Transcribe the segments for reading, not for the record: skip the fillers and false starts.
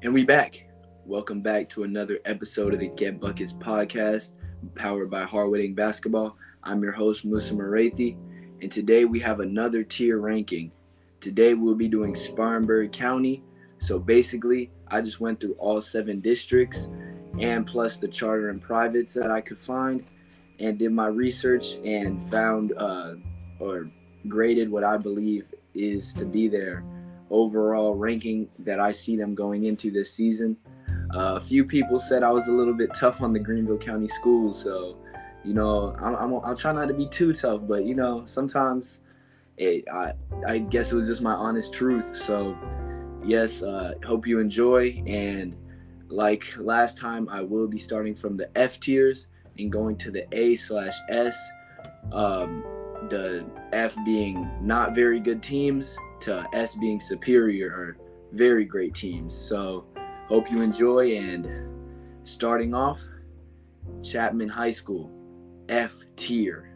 And we back. Welcome back to another episode of the Get Buckets podcast, powered by Hardwitting Basketball. I'm your host, Musa Marathi, and today we have another tier ranking. Today we'll be doing Spartanburg County. So basically, I just went through all 7 districts and plus the charter and privates that I could find and did my research and found or graded what I believe is to be their overall ranking that I see them going into this season. A few people said I was a little bit tough on the Greenville County schools, so I'll try not to be too tough, but sometimes I guess it was just my honest truth. So yes, hope you enjoy, and like last time, I will be starting from the F tiers and going to the A/S. The F being not very good teams to S being superior or very great teams. So hope you enjoy. And starting off, Chapman High School, F tier.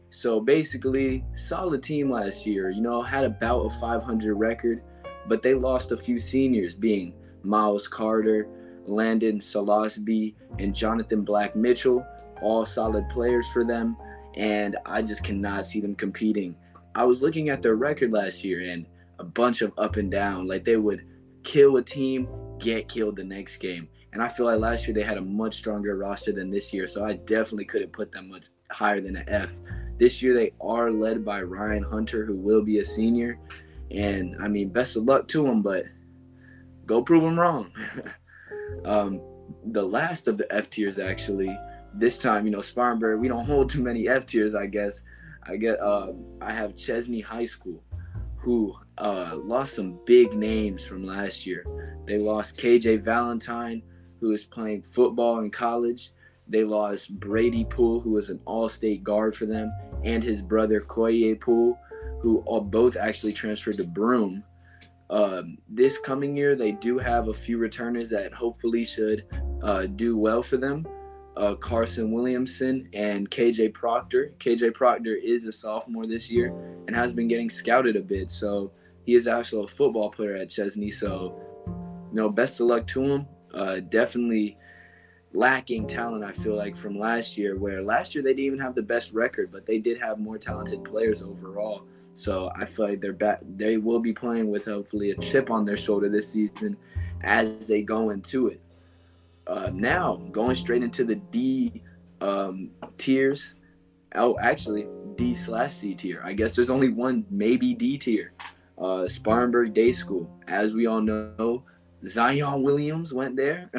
So basically, solid team last year, had about a 500 record, but they lost a few seniors, being Miles Carter, Landon Salasby, and Jonathan Black Mitchell, all solid players for them, and I just cannot see them competing. I was looking at their record last year, and a bunch of up and down. Like, they would kill a team, get killed the next game. And I feel like last year they had a much stronger roster than this year, so I definitely couldn't put them much higher than an F. This year they are led by Ryan Hunter, who will be a senior. And, best of luck to him, but go prove him wrong. The last of the F tiers, actually, this time, Spartanburg, we don't hold too many F tiers, I guess. I have Chesney High School, who lost some big names from last year. They lost KJ Valentine, who is playing football in college. They lost Brady Poole, who was an all-state guard for them, and his brother Koye Poole, who all both actually transferred to Broome. This coming year, they do have a few returners that hopefully should do well for them. Carson Williamson and KJ Proctor. KJ Proctor is a sophomore this year and has been getting scouted a bit. So he is actually a football player at Chesney. So, best of luck to him. Definitely lacking talent, I feel like, from last year, where last year they didn't even have the best record, but they did have more talented players overall. So I feel like they will be playing with hopefully a chip on their shoulder this season as they go into it. Now, going straight into the D tiers. Oh, actually, D/C tier. I guess there's only one, maybe D tier. Spartanburg Day School. As we all know, Zion Williams went there.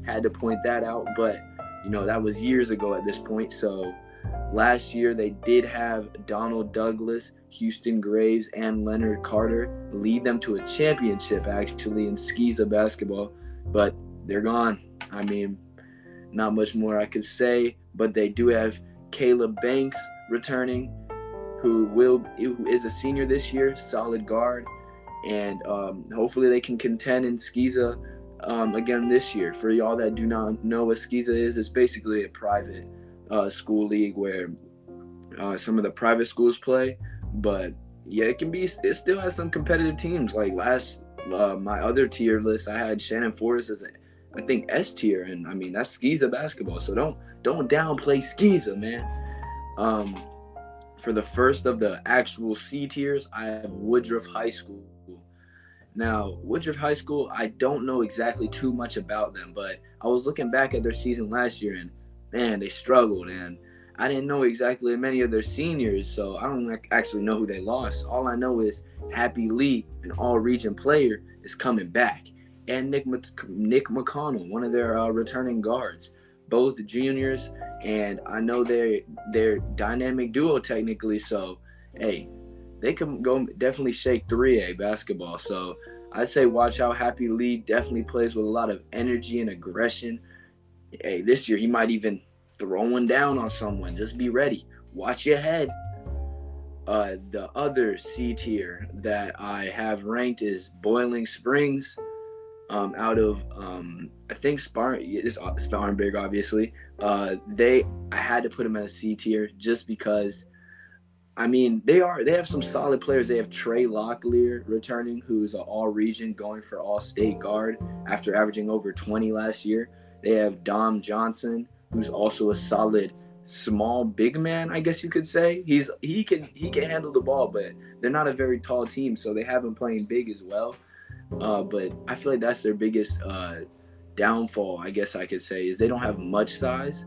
Had to point that out, but, that was years ago at this point. So last year, they did have Donald Douglas, Houston Graves, and Leonard Carter lead them to a championship, actually, in Skeeza basketball, but they're gone. Not much more I could say, but they do have Caleb Banks returning, who is a senior this year, solid guard, and hopefully they can contend in Skeeza again this year. For y'all that do not know what Skeeza is, it's basically a private school league where some of the private schools play, but yeah, it still has some competitive teams. Like my other tier list, I had Shannon Forest as I think S tier, and that's Skeeza basketball. So don't downplay Skeeza, man. For the first of the actual C tiers, I have Woodruff High School. Now, Woodruff High School, I don't know exactly too much about them, but I was looking back at their season last year, and man, they struggled, and I didn't know exactly many of their seniors, so I don't actually know who they lost. All I know is Happy Lee, an all-region player, is coming back. And Nick McConnell, one of their returning guards, both juniors, and I know they're dynamic duo technically. So, hey, they can go definitely shake 3A basketball. So I'd say watch out. Happy Lee definitely plays with a lot of energy and aggression. Hey, this year he might even throw one down on someone. Just be ready. Watch your head. The other C tier that I have ranked is Boiling Springs. Out of I think Spartanburg, obviously. I had to put them at a C tier just because I mean, they have some solid players. They have Trey Locklear returning, who's an all-region going for all-state guard after averaging over 20 last year. They have Dom Johnson, who's also a solid small big man, I guess you could say. He can handle the ball, but they're not a very tall team, so they have him playing big as well. But I feel like that's their biggest downfall, I guess I could say, is they don't have much size.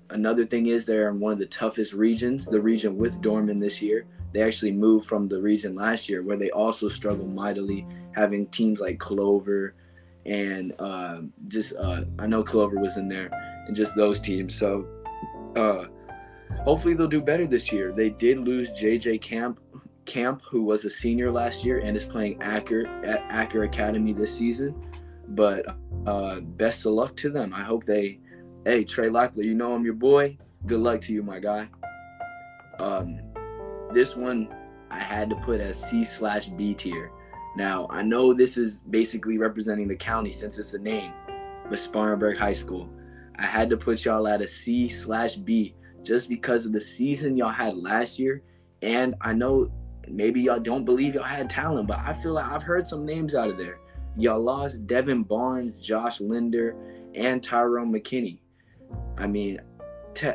Another thing is they're in one of the toughest regions, the region with Dorman this year. They actually moved from the region last year where they also struggled mightily, having teams like Clover and I know Clover was in there, and just those teams. So hopefully they'll do better this year. They did lose JJ Camp, who was a senior last year and is playing Acker at Acker Academy this season. But best of luck to them. I hope hey, Trey Locklear, you know I'm your boy. Good luck to you, my guy. This one I had to put as C/B tier. Now, I know this is basically representing the county since it's a name, but Spartanburg High School. I had to put y'all at a C/B just because of the season y'all had last year. And I know maybe y'all don't believe y'all had talent, but I feel like I've heard some names out of there. Y'all lost Devin Barnes, Josh Linder, and Tyrone McKinney. I mean,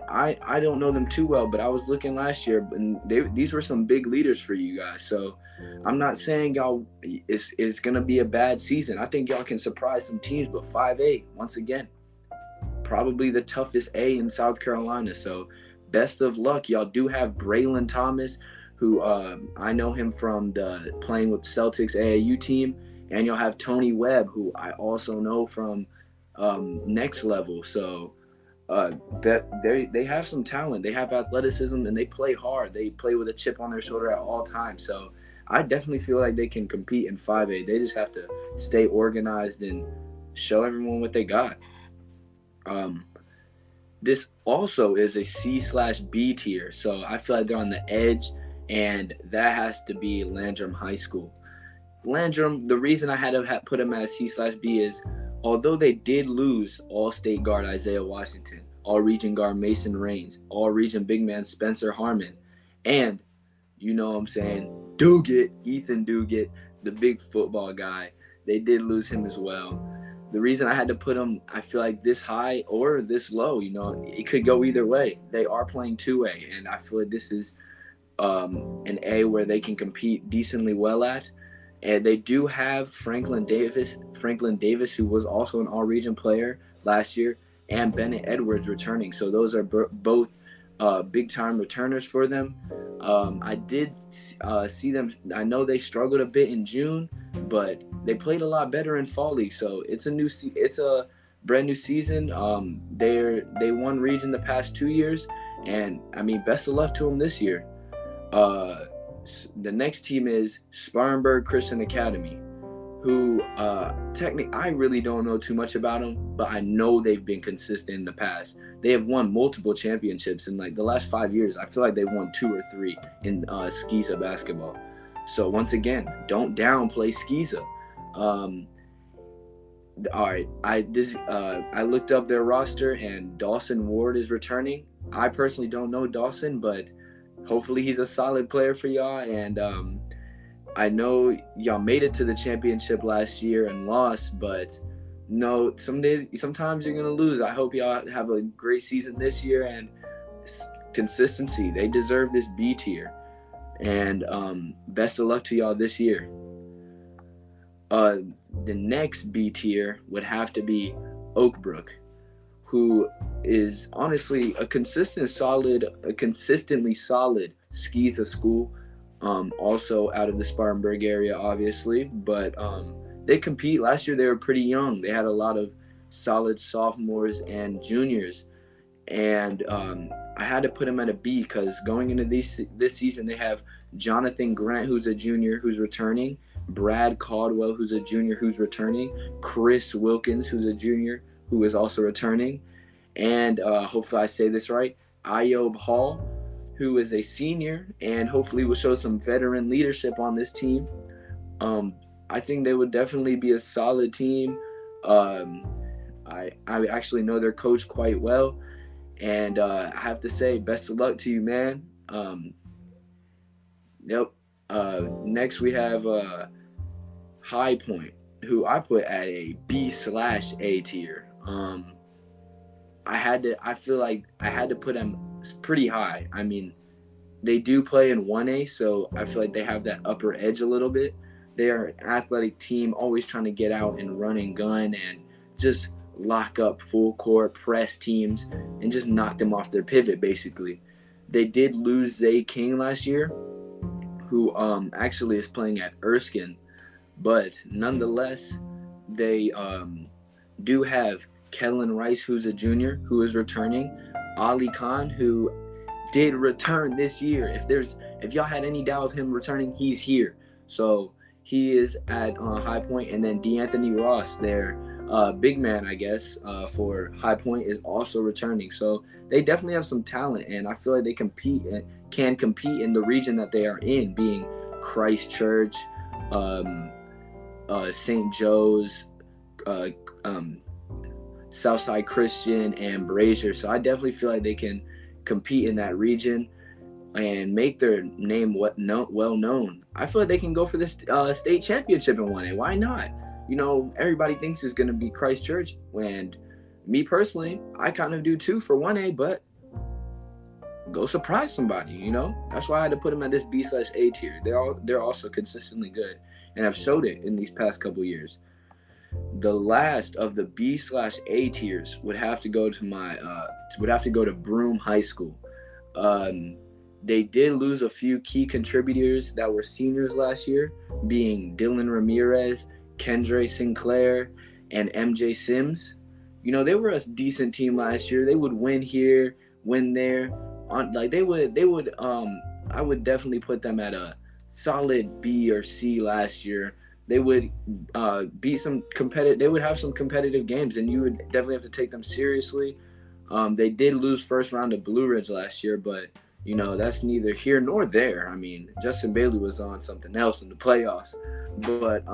I don't know them too well, but I was looking last year, and these were some big leaders for you guys. So I'm not saying y'all it's going to be a bad season. I think y'all can surprise some teams, but 5A, once again, probably the toughest A in South Carolina. So best of luck. Y'all do have Braylon Thomas, who I know him from playing with Celtics AAU team, and you'll have Tony Webb, who I also know from Next Level. So they have some talent. They have athleticism, and they play hard. They play with a chip on their shoulder at all times. So I definitely feel like they can compete in 5A. They just have to stay organized and show everyone what they got. This also is a C/B tier. So I feel like they're on the edge, and that has to be Landrum High School. Landrum, the reason I had to put them at C/B is, although they did lose all-state guard Isaiah Washington, all-region guard Mason Raines, all-region big man Spencer Harmon, and, you know what I'm saying, Ethan Duguid, the big football guy, they did lose him as well. The reason I had to put them, I feel like, this high or this low, it could go either way. They are playing 2A, and I feel like this is an A where they can compete decently well at. And they do have Franklin Davis, who was also an all-region player last year, and Bennett Edwards returning. So those are both big-time returners for them. I did see them. I know they struggled a bit in June, but they played a lot better in Fall League. So it's a brand new season. They won region the past 2 years, and I mean, best of luck to them this year. The next team is Spartanburg Christian Academy, who technically I really don't know too much about them, but I know they've been consistent in the past. They have won multiple championships in like the last 5 years. I feel like they've won 2 or 3 in Skeeza basketball. So once again, don't downplay Skeeza. All right, I looked up their roster, and Dawson Ward is returning. I personally don't know Dawson, but hopefully he's a solid player for y'all. And I know y'all made it to the championship last year and lost, but no, sometimes you're gonna lose. I hope y'all have a great season this year, and consistency. They deserve this B tier, and best of luck to y'all this year. The next B tier would have to be Oakbrook, who is honestly a consistently solid Skeeza school, also out of the Spartanburg area, obviously, but they compete. Last year they were pretty young. They had a lot of solid sophomores and juniors, and I had to put them at a B because going into this season they have Jonathan Grant, who's a junior, who's returning, Brad Caldwell, who's a junior, who's returning, Chris Wilkins, who's a junior, who is also returning, and hopefully I say this right, Ayob Hall, who is a senior, and hopefully will show some veteran leadership on this team. I think they would definitely be a solid team. I actually know their coach quite well, and I have to say best of luck to you, man. Um, yep. Next we have High Point, who I put at a B/A tier. I feel like I had to put them pretty high. I mean, they do play in 1A, so I feel like they have that upper edge a little bit. They are an athletic team, always trying to get out and run and gun and just lock up full court, press teams, and just knock them off their pivot, basically. They did lose Zay King last year, who actually is playing at Erskine, but nonetheless, they do have Kellen Rice, who's a junior, who is returning. Ali Khan, who did return this year. If y'all had any doubt of him returning, he's here. So he is at High Point, and then D'Anthony Ross, their big man, I guess, for High Point, is also returning. So they definitely have some talent, and I feel like they can compete in the region that they are in, being Christchurch, St. Joe's, Southside Christian, and Brazier. So I definitely feel like they can compete in that region and make their name well known. I feel like they can go for this state championship in 1A. Why not? You know, everybody thinks it's going to be Christchurch, and me personally, I kind of do too for 1A, but go surprise somebody, you know? That's why I had to put them at this B/A tier. They're also consistently good and have showed it in these past couple years. The last of the B/A tiers would have to go to Broome High School. They did lose a few key contributors that were seniors last year, being Dylan Ramirez, Kendra Sinclair, and MJ Sims. You know, they were a decent team last year. They would win here, win there. I would definitely put them at a solid B or C last year. They would they would have some competitive games, and you would definitely have to take them seriously. They did lose first round to Blue Ridge last year, but you know, that's neither here nor there. I mean, Justin Bailey was on something else in the playoffs. But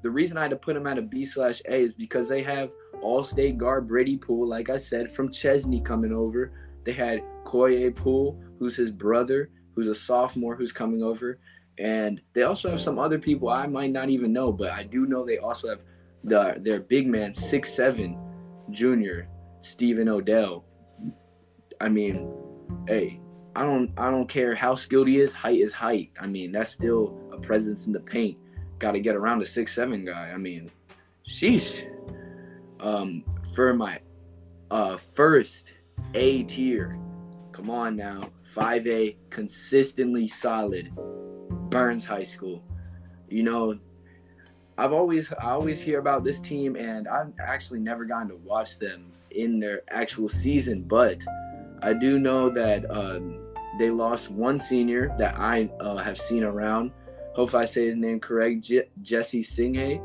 the reason I had to put them at a B/A is because they have all-state guard Brady Poole, like I said, from Chesney coming over. They had Koye Poole, who's his brother, who's a sophomore, who's coming over. And they also have some other people I might not even know, but I do know they also have their big man, 6'7", junior, Stephen Odell. I mean, hey, I don't care how skilled he is. Height is height. I mean, that's still a presence in the paint. Got to get around a 6'7" guy. I mean, sheesh. For my first A tier, come on now, 5A, consistently solid, Burns High School. You know, I always hear about this team, and I've actually never gotten to watch them in their actual season, but I do know that they lost one senior that I have seen around. Hopefully I say his name correct, Jesse Singh.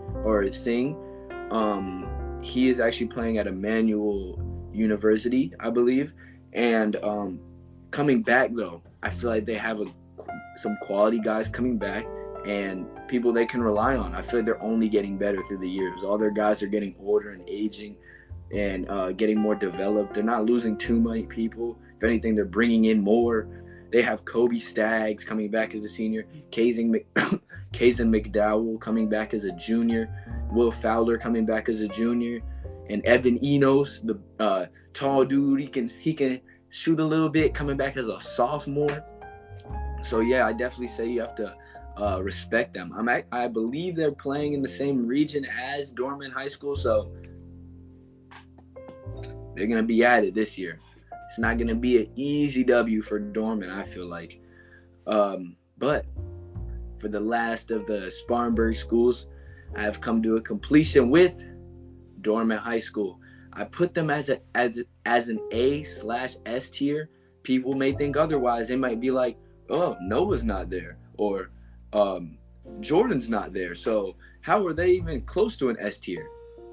He is actually playing at Emmanuel University, I believe. And coming back, though, I feel like they have some quality guys coming back and people they can rely on. I feel like they're only getting better through the years. All their guys are getting older and aging and getting more developed. They're not losing too many people. If anything, they're bringing in more. They have Kobe Staggs coming back as a senior, Kazan McDowell coming back as a junior, Will Fowler coming back as a junior, and Evan Enos, the tall dude, he can shoot a little bit, coming back as a sophomore. So yeah, I definitely say you have to respect them. I believe they're playing in the same region as Dorman High School, so they're gonna be at it this year. It's not going to be an easy W for Dorman, I feel like. But for the last of the Spartanburg schools, I have come to a completion with Dorman High School. I put them as an A/S tier. People may think otherwise. They might be like, oh, Noah's not there, or Jordan's not there. So how are they even close to an S tier?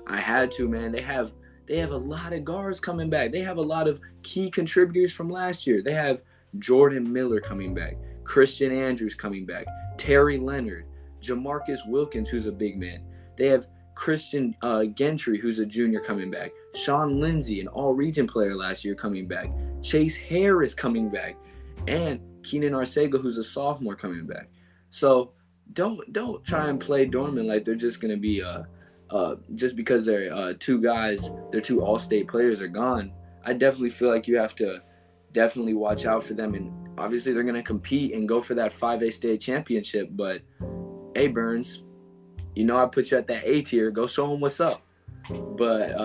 I had to, man. They have a lot of guards coming back. They have a lot of key contributors from last year. They have Jordan Miller coming back, Christian Andrews coming back, Terry Leonard, Jamarcus Wilkins, who's a big man. They have Christian Gentry, who's a junior, coming back. Sean Lindsay, an all-region player last year, coming back. Chase Harris coming back. and Keenan Arcega, who's a sophomore coming back. So don't try and play dormant like they're just gonna be just because they're two guys, they're two all-state players are gone. I definitely feel like you have to definitely watch out for them, and obviously they're gonna compete and go for that 5A state championship. But hey, Burns, I put you at that A tier. Go show them what's up. But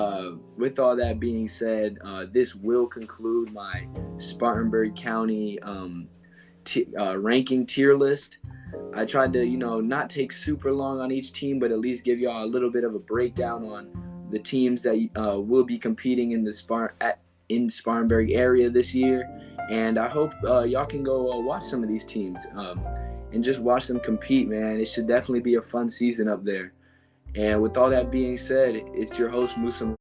with all that being said, this will conclude my Spartanburg County ranking tier list. I tried to, not take super long on each team, but at least give y'all a little bit of a breakdown on the teams that will be competing in the Spartanburg area this year. And I hope y'all can go watch some of these teams and just watch them compete, man. It should definitely be a fun season up there. And with all that being said, it's your host, Musa.